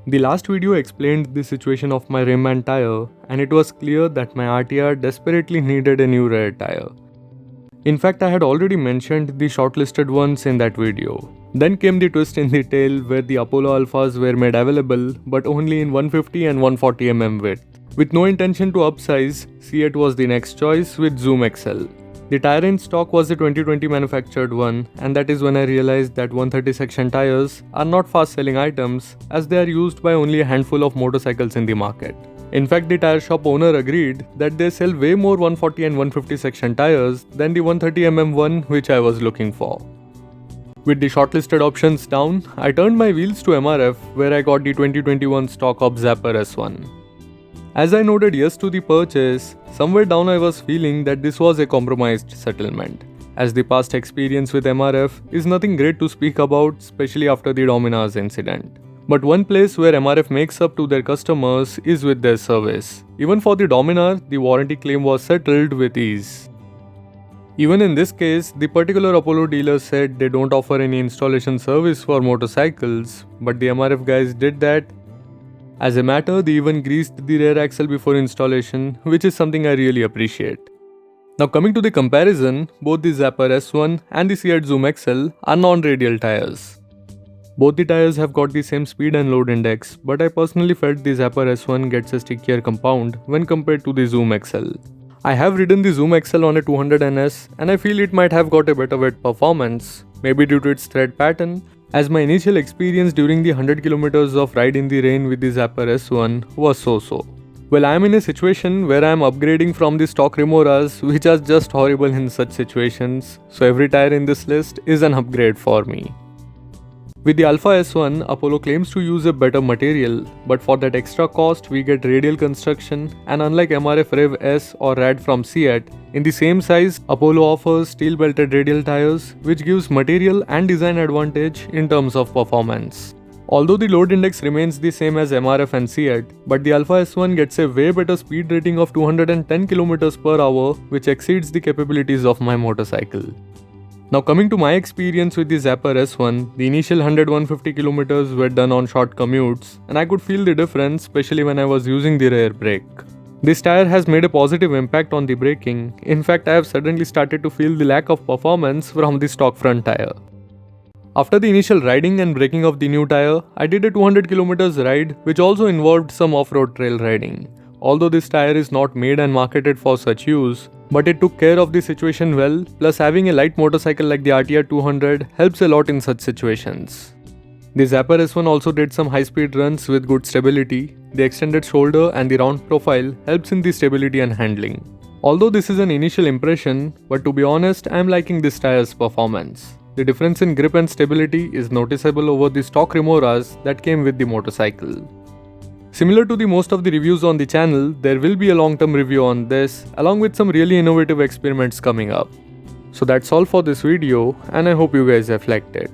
The last video explained the situation of my rim and tire, and it was clear that my RTR desperately needed a new rear tire. In fact, I had already mentioned the shortlisted ones in that video. Then came the twist in the tale where the Apollo Alphas were made available but only in 150 and 140mm width. With no intention to upsize, C8 was the next choice with Zoom XL. The tire in stock was the 2020 manufactured one, and that is when I realized that 130 section tires are not fast selling items as they are used by only a handful of motorcycles in the market. In fact, the tire shop owner agreed that they sell way more 140 and 150 section tires than the 130mm one which I was looking for. With the shortlisted options down, I turned my wheels to MRF where I got the 2021 stock of Zapper S1. As I noted yes to the purchase, somewhere down I was feeling that this was a compromised settlement, as the past experience with MRF is nothing great to speak about, especially after the Dominas incident. But one place where MRF makes up to their customers is with their service. Even for the Dominar, the warranty claim was settled with ease. Even in this case, the particular Apollo dealer said they don't offer any installation service for motorcycles, but the MRF guys did that. As a matter, they even greased the rear axle before installation, which is something I really appreciate. Now coming to the comparison, both the Zapper S1 and the C8 Zoom XL are non-radial tires. Both the tires have got the same speed and load index, but I personally felt the Zapper S1 gets a stickier compound when compared to the Zoom XL. I have ridden the Zoom XL on a 200NS and I feel it might have got a better wet performance, maybe due to its thread pattern, as my initial experience during the 100 km of ride in the rain with the Zapper S1 was so-so. Well, I am in a situation where I am upgrading from the stock Remoras, which are just horrible in such situations, so every tire in this list is an upgrade for me. With the Alpha S1, Apollo claims to use a better material, but for that extra cost we get radial construction, and unlike MRF Rev S or Rad from C8, in the same size, Apollo offers steel belted radial tires, which gives material and design advantage in terms of performance. Although the load index remains the same as MRF and C8, but the Alpha S1 gets a way better speed rating of 210 km per hour, which exceeds the capabilities of my motorcycle. Now coming to my experience with the Zapper S1, the initial 100-150 km were done on short commutes, and I could feel the difference, especially when I was using the rear brake. This tire has made a positive impact on the braking. In fact, I have suddenly started to feel the lack of performance from the stock front tire. After the initial riding and braking of the new tire, I did a 200 km ride which also involved some off-road trail riding. Although this tire is not made and marketed for such use, but it took care of the situation well, plus having a light motorcycle like the RTR 200 helps a lot in such situations. The Zapper S1 also did some high-speed runs with good stability. The extended shoulder and the round profile helps in the stability and handling. Although this is an initial impression, but to be honest, I am liking this tire's performance. The difference in grip and stability is noticeable over the stock Remoras that came with the motorcycle. Similar to the most of the reviews on the channel, there will be a long-term review on this, along with some really innovative experiments coming up. So that's all for this video, and I hope you guys have liked it.